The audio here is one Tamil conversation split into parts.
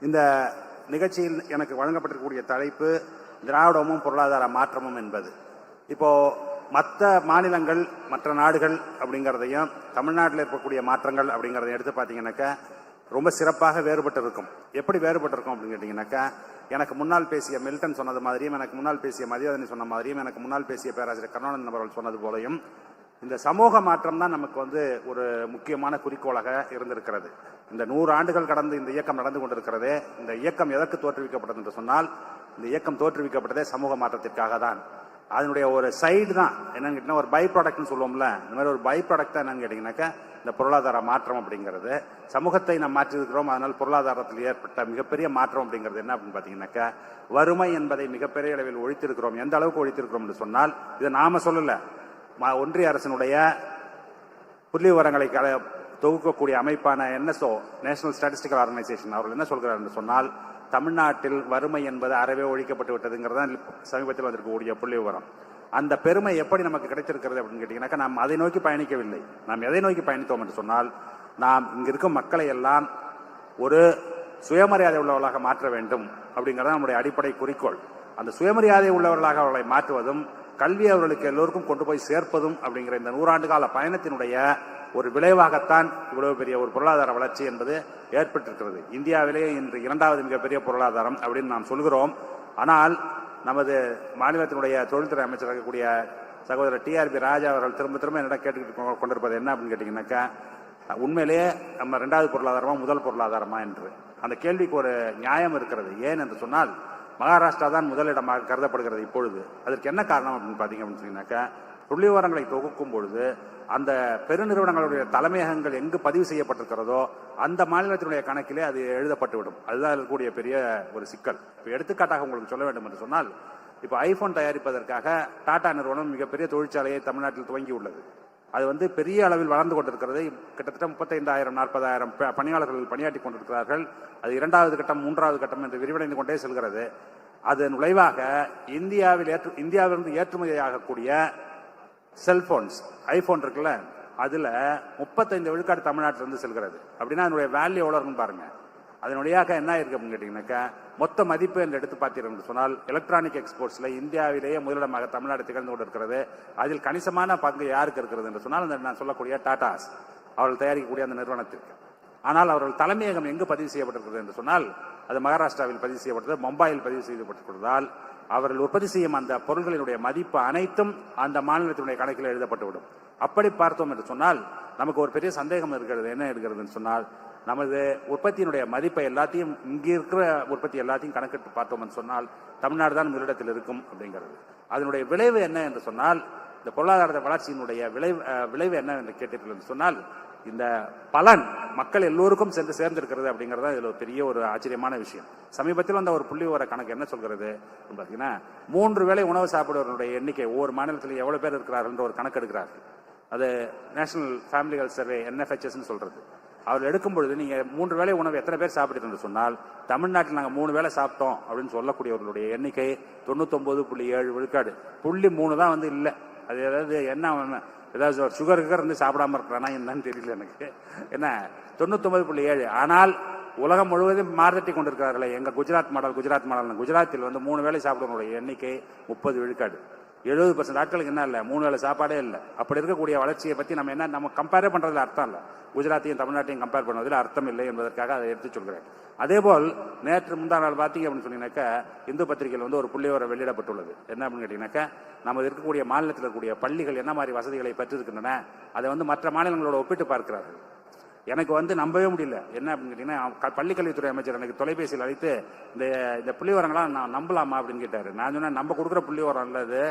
இந்த நிகழ்ச்சியில் எனக்கு வழங்கப்பட்டிருக்கக்கூடிய தலைப்பு திராவிடமும் பொருளாதார மாற்றமும் என்பது. இப்போ மற்ற மாநிலங்கள் மற்ற நாடுகள் அப்படிங்கிறதையும் தமிழ்நாட்டில் இருக்கக்கூடிய மாற்றங்கள் அப்படிங்கிறதையும் எடுத்து பார்த்தீங்கன்னாக்கா ரொம்ப சிறப்பாக வேறுபட்டு இருக்கும். எப்படி வேறுபட்டு இருக்கும் அப்படின்னு கேட்டிங்கனாக்கா, எனக்கு முன்னால் பேசிய மில்டன் சொன்னது மாதிரியும், எனக்கு முன்னால் பேசிய மதிவதனி சொன்ன மாதிரியும், எனக்கு முன்னால் பேசிய பேராசிரியர் கருணானந்தன் அவர்கள் சொன்னது போலையும் இந்த சமூக மாற்றம் தான் நமக்கு ஒரு முக்கியமான குறிக்கோளாக இருந்திருக்கிறது. இந்த 100 ஆண்டுகள் கடந்து இந்த இயக்கம் நடந்து கொண்டிருக்கிறதே, இந்த இயக்கம் எதற்கு தோற்றுவிக்கப்பட்டது என்று சொன்னால், இந்த இயக்கம் தோற்றுவிக்கப்பட்டதே சமூக மாற்றத்திற்காக தான். அதனுடைய ஒரு சைடு தான் என்னன்னு கேட்டீங்கன்னா, ஒரு பை ப்ராடக்ட்னு சொல்லுவோம்ல, இந்த மாதிரி ஒரு பை ப்ராடக்ட் தான் என்னன்னு கேட்டீங்கன்னாக்கா இந்த பொருளாதார மாற்றம் அப்படிங்கிறது. சமூகத்தை நாம் மாற்றிருக்கிறோம், அதனால் பொருளாதாரத்தில் ஏற்பட்ட மிகப்பெரிய மாற்றம் அப்படிங்கிறது என்ன அப்படின்னு பார்த்தீங்கன்னாக்கா, வறுமை என்பதை மிகப்பெரிய அளவில் ஒழித்திருக்கிறோம். எந்த அளவுக்கு ஒழித்திருக்கிறோம் என்று சொன்னால், இதை நாம சொல்லல, ஒன்றிய அரசினுடைய புள்ளி விவரங்களை தொகுக்கக்கூடிய அமைப்பான NSO, நேஷனல் ஸ்டாட்டிஸ்டிக்கல் ஆர்கனைசேஷன், அவர்கள் என்ன சொல்கிறார் என்று சொன்னால், தமிழ்நாட்டில் வறுமை என்பது அறவே ஒழிக்கப்பட்டு விட்டதுங்கிறது தான் சமீபத்தில் வந்திருக்கக்கூடிய புள்ளி விவரம். அந்த பெருமை எப்படி நமக்கு கிடைத்திருக்கிறது அப்படின்னு கேட்டீங்கன்னாக்கா, நாம் அதை நோக்கி பயணிக்கவில்லை. நாம் எதை நோக்கி பயணித்தோம் என்று சொன்னால், நாம் இங்க இருக்கும் மக்களை எல்லாம் ஒரு சுயமரியாதை உள்ளவர்களாக மாற்ற வேண்டும் அப்படிங்கிறது நம்முடைய அடிப்படை குறிக்கோள். அந்த சுயமரியாதை உள்ளவர்களாக அவர்களை மாற்றுவதும், கல்வி அவர்களுக்கு எல்லோருக்கும் கொண்டு போய் சேர்ப்பதும் அப்படிங்கிற இந்த 100 ஆண்டு கால பயணத்தினுடைய ஒரு விளைவாகத்தான் இவ்வளவு பெரிய ஒரு பொருளாதார வளர்ச்சி என்பது ஏற்பட்டிருக்கிறது. இந்தியாவிலேயே இன்று 2வது மிகப்பெரிய பொருளாதாரம் அப்படின்னு நாம் சொல்கிறோம். ஆனால் நமது மாநிலத்தினுடைய தொழில்துறை அமைச்சர் இருக்கக்கூடிய சகோதரர் TRB ராஜா அவர்கள் திரும்ப திரும்ப என்னிடம் கேட்டுக்கிட்டு கொண்டிருப்பது என்ன அப்படின்னு கேட்டீங்கன்னாக்கா, உண்மையிலேயே நம்ம 2வது பொருளாதாரமா முதல் பொருளாதாரமா என்று. அந்த கேள்விக்கு ஒரு நியாயம் இருக்கிறது. ஏன் என்று சொன்னால், மகாராஷ்டிரா தான் முதலிடமாக கருதப்படுகிறது இப்பொழுது. அதற்கு என்ன காரணம் அப்படின்னு பார்த்தீங்க அப்படின்னு சொன்னீங்கன்னாக்கா, புள்ளி விவரங்களை தொகுக்கும் பொழுது அந்த பெருநிறுவனங்களுடைய தலைமையகங்கள் எங்கு பதிவு செய்யப்பட்டிருக்கிறதோ அந்த மாநிலத்தினுடைய கணக்கிலே அது எழுதப்பட்டுவிடும். அதுதான் இருக்கக்கூடிய பெரிய ஒரு சிக்கல். இப்போ எடுத்துக்காட்டாக உங்களுக்கு சொல்ல வேண்டும் என்று சொன்னால், இப்போ ஐபோன் தயாரிப்பதற்காக டாடா நிறுவனம் மிகப்பெரிய தொழிற்சாலையை தமிழ்நாட்டில் துவங்கி உள்ளது. அது பெரிய அளவில் வளர்ந்து கொண்டிருக்கிறது. கிட்டத்தட்ட 35,000 40,000 பணியாளர்கள் பணியாற்றி கொண்டிருக்கிறார்கள். அது 2வது கட்டம் 3வது கட்டம் என்று விரிவடைந்து கொண்டே செல்கிறது. அதன் விளைவாக இந்தியாவிலிருந்து ஏற்றுமதியாகக்கூடிய செல்போன்ஸ், ஐபோன் இருக்குல்ல, அதுல 35 விழுக்காடு தமிழ்நாட்டிலிருந்து செல்கிறது. அப்படின்னா அதனுடைய வேல்யூ எவ்வளவு இருக்குன்னு பாருங்க. அதனுடைய என்ன இருக்கு அப்படின்னு கேட்டீங்கன்னாக்கா, மொத்த மதிப்பு என்று எடுத்து பார்த்தீர்கள் சொன்னால், எலக்ட்ரானிக் எக்ஸ்போர்ட்ஸ்ல இந்தியாவிலேயே முதலிடமாக தமிழ்நாடு திகழ்ந்து கொண்டிருக்கிறது. அதில் கணிசமான பங்கு யாருக்கு இருக்கிறது என்று சொன்னால், நான் சொல்லக்கூடிய டாடாஸ் அவர்கள் தயாரிக்கக்கூடிய அந்த நிறுவனத்திற்கு. ஆனால் அவர்கள் தலைமையகம் எங்கு பதிவு செய்யப்பட்டிருக்கிறது என்று சொன்னால், அது மகாராஷ்டிராவில் பதிவு செய்யப்பட்டது, மும்பையில் பதிவு செய்யப்பட்டிருப்பதால் அவர்கள் உற்பத்தி செய்யும் அந்த பொருட்களினுடைய மதிப்பு அனைத்தும் அந்த மாநிலத்தினுடைய கணக்கில் எழுதப்பட்டுவிடும். அப்படி பார்த்தோம் என்று சொன்னால், நமக்கு ஒரு பெரிய சந்தேகம் இருக்கிறது. என்ன இருக்கிறதுன்னு சொன்னால், நமது உற்பத்தியினுடைய மதிப்பை எல்லாத்தையும், இங்கே இருக்கிற உற்பத்தி எல்லாத்தையும் கணக்கிட்டு பார்த்தோம் என்று சொன்னால், தமிழ்நாடு தான் முதலிடத்தில் இருக்கும் அப்படிங்கிறது. அதனுடைய விளைவு என்ன என்று சொன்னால், இந்த பொருளாதார வளர்ச்சியினுடைய விளைவு என்ன என்று கேட்டீர்கள் என்று சொன்னால், இந்த பலன் மக்கள் எல்லோருக்கும் சென்று சேர்ந்திருக்கிறது அப்படிங்கிறது இதுல பெரிய ஒரு ஆச்சரியமான விஷயம். சமீபத்தில் வந்த ஒரு புள்ளி விவர கணக்கு என்ன சொல்கிறது பார்த்தீங்கன்னா, 3 வேளை உணவு சாப்பிடுவதனுடைய எண்ணிக்கை ஒவ்வொரு மாநிலத்தில் எவ்வளவு பேர் இருக்கிறார்கள் என்ற ஒரு கணக்கு எடுக்கிறார்கள். அது national family health survey NFHS சொல்றது. அவர் எடுக்கும் பொழுது நீங்க 3 வேளை உணவு எத்தனை பேர் சாப்பிட்டு என்று சொன்னால், தமிழ்நாட்டில் நாங்கள் 3 வேளை சாப்பிட்டோம் அப்படின்னு சொல்லக்கூடியவர்களுடைய எண்ணிக்கை 99.7 விழுக்காடு. 0.3 தான் இல்லை. அது ஏதாவது ஏதாவது சுகர் இருந்து சாப்பிடாம இருக்கிறானா என்னன்னு தெரியல எனக்கு. என்ன 99.7. ஆனால் உலகம் முழுவதும் மார்த்தட்டி கொண்டிருக்கிறார்களே, எங்க குஜராத் மாடல் குஜராத்தில் 3 வேளை சாப்பிடுவதனுடைய எண்ணிக்கை 30 விழுக்காடு. 70% ஆட்களுக்கு என்ன இல்லை, 3 வேளை சாப்பாடே இல்லை. அப்படி இருக்கக்கூடிய வளர்ச்சியை பற்றி நம்ம கம்பேரே பண்றதுல அர்த்தம் இல்லை. குஜராத்தையும் தமிழ்நாட்டையும் கம்பேர் பண்ணுவதில் அர்த்தம் இல்லை என்பதற்காக அதை எடுத்து சொல்கிறேன். அதேபோல் நேற்று முந்தா நாள் பார்த்தீங்க அப்படின்னு சொன்னீங்கன்னாக்கா, இந்து பத்திரிகையில் ஒரு புள்ளி விவரம் வெளியிடப்பட்டுள்ளது. என்ன அப்படின்னு கேட்டீங்கன்னாக்கா, நம்ம இருக்கக்கூடிய மாநிலத்தில் இருக்கக்கூடிய பள்ளிகள் என்ன மாதிரி வசதிகளை பெற்றிருக்கின்றன, அதை மற்ற மாநிலங்களோட ஒப்பிட்டு பார்க்கிறார்கள். எனக்கு நம்பவே முடியல. என்ன அப்படின்னு கேட்டீங்கன்னா, பள்ளிக்கல்வித்துறை அமைச்சர் எனக்கு தொலைபேசியில் அழைத்து இந்த புள்ளி விவரங்களாம் நான் நம்பலாமா அப்படின்னு கேட்டாரு. நான் சொன்னேன், நம்ம கொடுக்குற புள்ளி விவரம் இல்லது,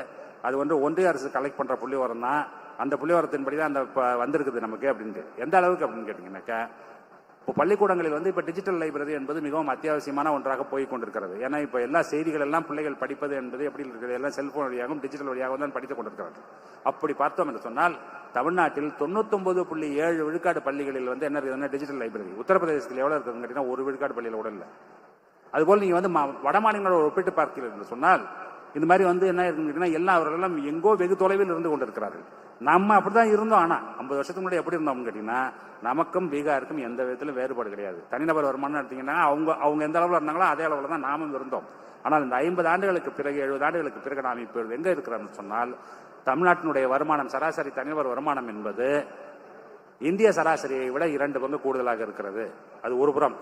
அது ஒன்றிய அரசு கலெக்ட் பண்ற புள்ளி விவரம் தான். அந்த புள்ளி விவரத்தின்படி தான் அந்த வந்திருக்குது நமக்கு அப்படின்ட்டு. எந்த அளவுக்கு அப்படின்னு கேட்டீங்கன்னாக்கா, இப்போ பள்ளிக்கூடங்களில் இப்போ டிஜிட்டல் லைப்ரரி என்பது மிகவும் அத்தியாவசியமான ஒன்றாக போய் கொண்டிருக்கிறது. ஏன்னா இப்போ எல்லா செய்திகள் எல்லாம் பிள்ளைகள் படிப்பது என்பது எப்படி இருக்கிறது, எல்லாம் செல்போன் வழியாகவும் டிஜிட்டல் வழியாகவும் தான் படித்துக் கொண்டிருக்கிறார்கள். அப்படி பார்த்தோம் என்று சொன்னால், தமிழ்நாட்டில் 99.7 விழுக்காடு பள்ளிகளில் என்ன இருக்குதுன்னா டிஜிட்டல் லைப்ரரி. உத்தரப்பிரதேசத்தில் எவ்வளவு இருக்குதுன்னு கேட்டீங்கன்னா 1 விழுக்காடு பள்ளியில் கூட இல்லை. அதுபோல் நீங்க வட மாநிலங்களோட ஒப்பிட்டு பார்க்கிறீர்கள் என்று சொன்னால், இந்த மாதிரி என்ன இருக்குன்னு எல்லா அவர்களெல்லாம் எங்கோ வெகு தொலைவில் இருந்து கொண்டிருக்கிறார்கள். நம்ம அப்படிதான் இருந்தோம். ஆனால் 50 வருஷத்துக்கு முன்னாடி எப்படி இருந்தோம்னு கேட்டிங்கன்னா, நமக்கும் பீகாருக்கும் எந்த விதத்திலும் வேறுபாடு கிடையாது. தனிநபர் வருமானம் எடுத்தீங்கன்னா அவங்க எந்த அளவில் இருந்தாங்களோ அதே அளவில் தான் நாமும் இருந்தோம். ஆனால் இந்த 50 ஆண்டுகளுக்கு பிறகு 70 ஆண்டுகளுக்கு பிறகு நாம் இப்போ எங்கே இருக்கிறோம்னு சொன்னால், தமிழ்நாட்டினுடைய வருமானம், சராசரி தனிநபர் வருமானம் என்பது இந்திய சராசரியை விட 2 பங்கு கூடுதலாக இருக்கிறது. அது ஒரு புறம்.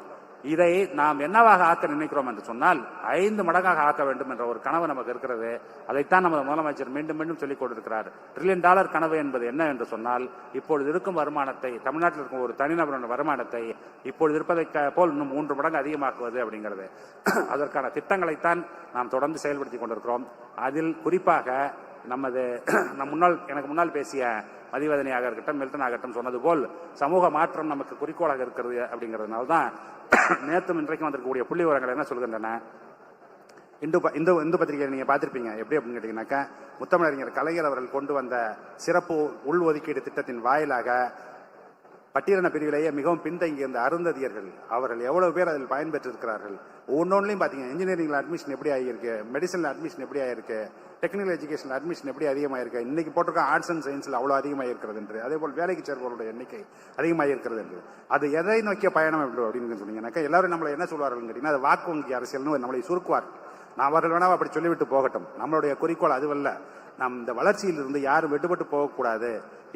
இதை நாம் என்னவாக ஆக்க நினைக்கிறோம் என்று சொன்னால் 5 மடங்காக ஆக்க வேண்டும் என்ற ஒரு கனவு நமக்கு இருக்கிறது. அதைத்தான் நமது முதலமைச்சர் மீண்டும் மீண்டும் சொல்லிக் கொண்டிருக்கிறார். $1 trillion கனவு என்பது என்ன என்று சொன்னால், இப்பொழுது இருக்கும் வருமானத்தை, தமிழ்நாட்டில் இருக்கும் ஒரு தனிநபரின் வருமானத்தை இப்பொழுது இருப்பதை போல் இன்னும் 3 மடங்கு அதிகமாக்குவது அப்படிங்கிறது. அதற்கான திட்டங்களைத்தான் நாம் தொடர்ந்து செயல்படுத்தி கொண்டிருக்கிறோம். அதில் குறிப்பாக எனக்கு முன்னால் பேசிய மதிவதனியாக இருக்கட்டும், மில்டன் ஆகட்டும் சொன்னது போல் சமூக மாற்றம் நமக்கு குறிக்கோளாக இருக்கிறது. அப்படிங்கிறதுனால தான் நேற்றும் இன்றைக்கும் வந்திருக்கக்கூடிய புள்ளி விவரங்கள் என்ன சொல்கின்றன. இந்து பத்திரிகை நீங்க பார்த்திருப்பீங்க. எப்படி அப்படின்னு கேட்டீங்கன்னாக்கா, முத்தமிழறிஞர் கலைஞர் அவர்கள் கொண்டு வந்த சிறப்பு உள்ஒதுக்கீடு திட்டத்தின் வாயிலாக பட்டியலின பிரிவிலேயே மிகவும் பின்தங்கிய இந்த அருந்ததியர்கள் அவர்கள் எவ்வளவு பேர் அதில் பயன்பெற்றிருக்கிறார்கள். ஒன்னொன்னுலையும் பார்த்தீங்க, இன்ஜினியரிங்ல அட்மிஷன் எப்படி ஆகியிருக்கு, மெடிசன்ல அட்மிஷன் எப்படி ஆயிருக்கு, டெக்னிக்கல் எஜுகேஷன் அட்மிஷன் எப்படி அதிகமாயிருக்கு, இன்னைக்கு போட்டிருக்க ஆர்ட்ஸ் அண்ட் சயின்ஸ்ல அவ்வளவு அதிகமாக இருக்கிறது என்று, அதே போல் வேலைக்கு சேர்பவர்களுடைய எண்ணிக்கை அதிகமாக இருக்கிறது என்று. அது எதை நோக்கிய பயணம் அப்படின்னு சொன்னீங்கன்னாக்கா, எல்லாரும் நம்மளை என்ன சொல்வார்கள் கேட்டீங்கன்னா, அது வாக்கு வங்கி அரசியல்னு நம்மளை சுருக்குவார். அவர்கள் வேணா அப்படி சொல்லிவிட்டு போகட்டும். நம்மளுடைய குறிக்கோள் அதுவல்ல. நாம் இந்த வளர்ச்சியில் இருந்து யாரும் விடுபட்டு போகக்கூடாது,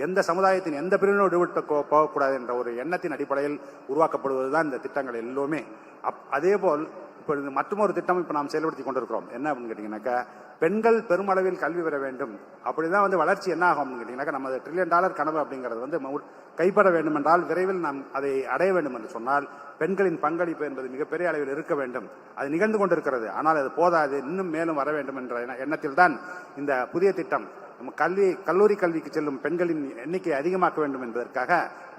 எந்த சமுதாயத்தின் எந்த பிரிவினும் விடுபட்டு போகக்கூடாது என்ற ஒரு எண்ணத்தின் அடிப்படையில் உருவாக்கப்படுவதுதான் இந்த திட்டங்கள் எல்லோருமே. அதே போல் இப்பொழுது மற்றொரு திட்டம் இப்போ நாம் செயல்படுத்தி கொண்டிருக்கிறோம். என்ன அப்படின்னு கேட்டீங்கன்னாக்கா, பெண்கள் பெருமளவில் கல்வி பெற வேண்டும். அப்படிதான் வளர்ச்சி என்ன ஆகும் அப்படின்னு கேட்டீங்கன்னாக்கா, நமது $1 trillion கனவு அப்படிங்கிறது கைப்பட வேண்டும் என்றால், விரைவில் நாம் அதை அடைய வேண்டும் என்று சொன்னால், பெண்களின் பங்களிப்பு என்பது மிகப்பெரிய அளவில் இருக்க வேண்டும். அது நிகழ்ந்து கொண்டிருக்கிறது. ஆனால் அது போதாது, இன்னும் மேலும் வர வேண்டும் என்ற எண்ணத்தில் தான் இந்த புதிய திட்டம். நம்ம கல்லூரி கல்விக்கு செல்லும் பெண்களின் எண்ணிக்கை அதிகமாக்க வேண்டும் என்பதற்காக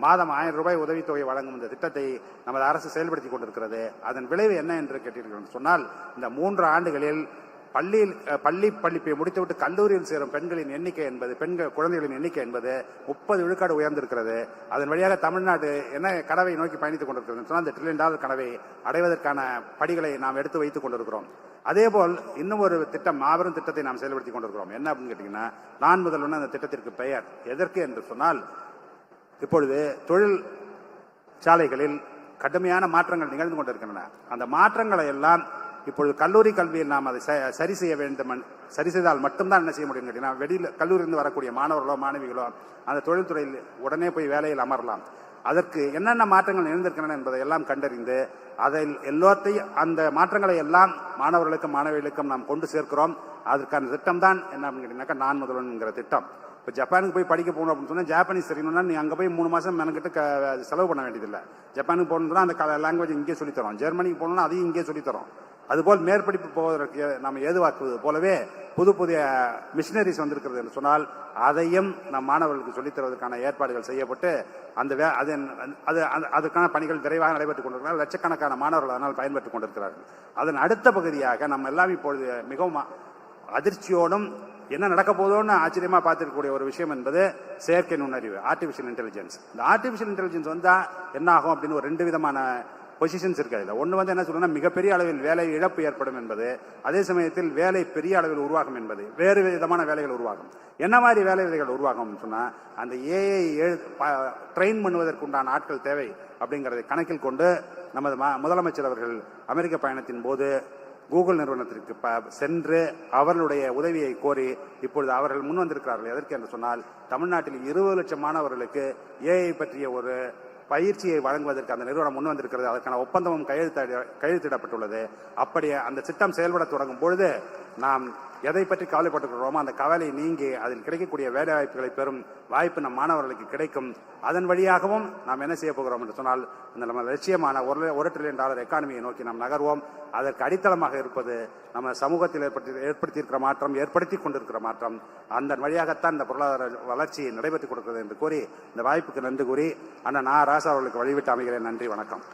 மாதம் $1000 உதவித்தொகை வழங்கும் இந்த திட்டத்தை நமது அரசு செயல்படுத்தி கொண்டிருக்கிறது. அதன் விளைவு என்ன என்று கேட்டீர்கள் சொன்னால், இந்த 3 ஆண்டுகளில் பள்ளி படிப்பை முடித்துவிட்டு கல்லூரியில் சேரும் பெண்களின் எண்ணிக்கை என்பது, குழந்தைகளின் எண்ணிக்கை என்பது 30 விழுக்காடு உயர்ந்திருக்கிறது. அதன் வழியாக தமிழ்நாடு என்ன கனவை நோக்கி பயணித்துக் கொண்டிருக்கிறது சொன்னால், இந்த $1 trillion கனவை அடைவதற்கான படிகளை நாம் எடுத்து வைத்துக் கொண்டிருக்கிறோம். அதேபோல் இன்னும் ஒரு திட்டம், மாபெரும் திட்டத்தை நாம் செயல்படுத்திக் கொண்டிருக்கிறோம். என்ன அப்படின்னு கேட்டீங்கன்னா, நான் முதல்வன் அந்த திட்டத்திற்கு பெயர். எதற்கு என்று சொன்னால், இப்பொழுது தொழில் சாலைகளில் கடுமையான மாற்றங்கள் நிகழ்ந்து கொண்டிருக்கின்றன. அந்த மாற்றங்களை எல்லாம் இப்பொழுது கல்லூரி கல்வியில் நாம் அதை சரி செய்ய வேண்டும். சரி செய்தால் மட்டும்தான் என்ன செய்ய முடியும் கேட்டீங்கன்னா, வெளியில் கல்லூரியிலிருந்து வரக்கூடிய மாணவர்களோ மாணவிகளோ அந்த தொழில்துறையில் உடனே போய் வேலையில் அமரலாம். அதற்கு என்னென்ன மாற்றங்கள் நிகழ்ந்திருக்கின்றன என்பதை எல்லாம் கண்டறிந்து அதில் எல்லாத்தையும், அந்த மாற்றங்களை எல்லாம் மாணவர்களுக்கும் மாணவிகளுக்கும் நாம் கொண்டு சேர்க்கிறோம். அதற்கான திட்டம் தான் என்ன அப்படின்னு கேட்டீங்கன்னாக்கா, நான் முதல்வன்கிற திட்டம். இப்போ ஜப்பானுக்கு போய் படிக்க போகணும் அப்படின்னு சொன்னால், ஜாப்பனீஸ் தெரியணும்னா நீ அங்கே போய் 3 மாதம் மெனக்கிட்ட செலவு பண்ண வேண்டியதில்லை. ஜப்பானுக்கு போகணும்னா அந்த லாங்குவேஜ் இங்கே சொல்லித்தரோம். ஜெர்மனிக்கு போகணும்னா அதையும் இங்கே சொல்லித்தரோம். அதுபோல் மேற்படிப்பு போவதற்கு நாம் ஏதுவாக்குவது போலவே புதிய மிஷினரிஸ் வந்திருக்கிறது என்று சொன்னால், அதையும் நம் மாணவர்களுக்கு சொல்லித் தருவதற்கான ஏற்பாடுகள் செய்யப்பட்டு அதற்கான பணிகள் விரைவாக நடைபெற்றுக் கொண்டிருக்கிறார்கள். லட்சக்கணக்கான மாணவர்கள் அதனால் பயன்பெற்றுக் கொண்டிருக்கிறார்கள். அதன் அடுத்த பகுதியாக நம்ம எல்லாம் இப்பொழுது மிகவும் அதிர்ச்சியோடும் என்ன நடக்க போதோன்னு ஆச்சரியமா பார்த்திருக்கக்கூடிய ஒரு விஷயம் என்பது செயற்கை நுண்ணறிவு, ஆர்டிபிஷியல் இன்டெலிஜென்ஸ். இந்த ஆர்டிபிஷியல் இன்டெலிஜென்ஸ் வந்தா என்ன ஆகும் அப்படின்னு ஒரு 2 விதமான பொசிஷன்ஸ் இருக்கு. அதில் ஒன்று என்ன சொல்றேன்னா, மிகப்பெரிய அளவில் வேலை இழப்பு ஏற்படும் என்பது, அதே சமயத்தில் வேலை பெரிய அளவில் உருவாகும் என்பது, வேறு விதமான வேலைகள் உருவாகும். என்ன மாதிரி வேலைகள் உருவாகும் சொன்னா, அந்த ஏஐ ட்ரெயின் பண்ணுவதற்கு உண்டான ஆட்கள் தேவை அப்படிங்கிறதை கணக்கில் கொண்டு நமது முதலமைச்சர் அவர்கள் அமெரிக்க பயணத்தின் போது கூகுள் நிறுவனத்திற்கு சென்று அவர்களுடைய உதவியை கோரி இப்பொழுது அவர்கள் முன் வந்திருக்கிறார்கள். எதற்கு என்று சொன்னால், தமிழ்நாட்டில் 20 லட்சம் மாணவர்களுக்கு ஏஐ பற்றிய ஒரு பயிற்சியை வழங்குவதற்கு அந்த நிறுவனம் முன் வந்திருக்கிறது. அதற்கான ஒப்பந்தமும் கையெழுத்திடப்பட்டுள்ளது. அப்படி அந்த திட்டம் செயல்பட தொடங்கும் பொழுது நாம் எதை பற்றி கவலைப்பட்டுக்கிறோமோ அந்த கவலை நீங்கி அதில் கிடைக்கக்கூடிய வேலை வாய்ப்புகளை பெறும் வாய்ப்பு நம் மாணவர்களுக்கு கிடைக்கும். அதன் வழியாகவும் நாம் என்ன செய்ய போகிறோம் என்று சொன்னால், இந்த நம்ம லட்சியமான $1 trillion எக்கானமியை நோக்கி நாம் நகர்வோம். அதற்கு அடித்தளமாக இருப்பது நம்ம சமூகத்தில் ஏற்படுத்தியிருக்கிற மாற்றம், ஏற்படுத்தி கொண்டிருக்கிற மாற்றம். அந்த வழியாகத்தான் இந்த பொருளாதார வளர்ச்சி நடைபெற்றுக் கொடுக்கிறது என்று கூறி இந்த வாய்ப்புக்கு நன்றி கூறி அண்ணன் ராசா அவர்களுக்கு வழிவிட்டு அமைகிறேன். நன்றி, வணக்கம்.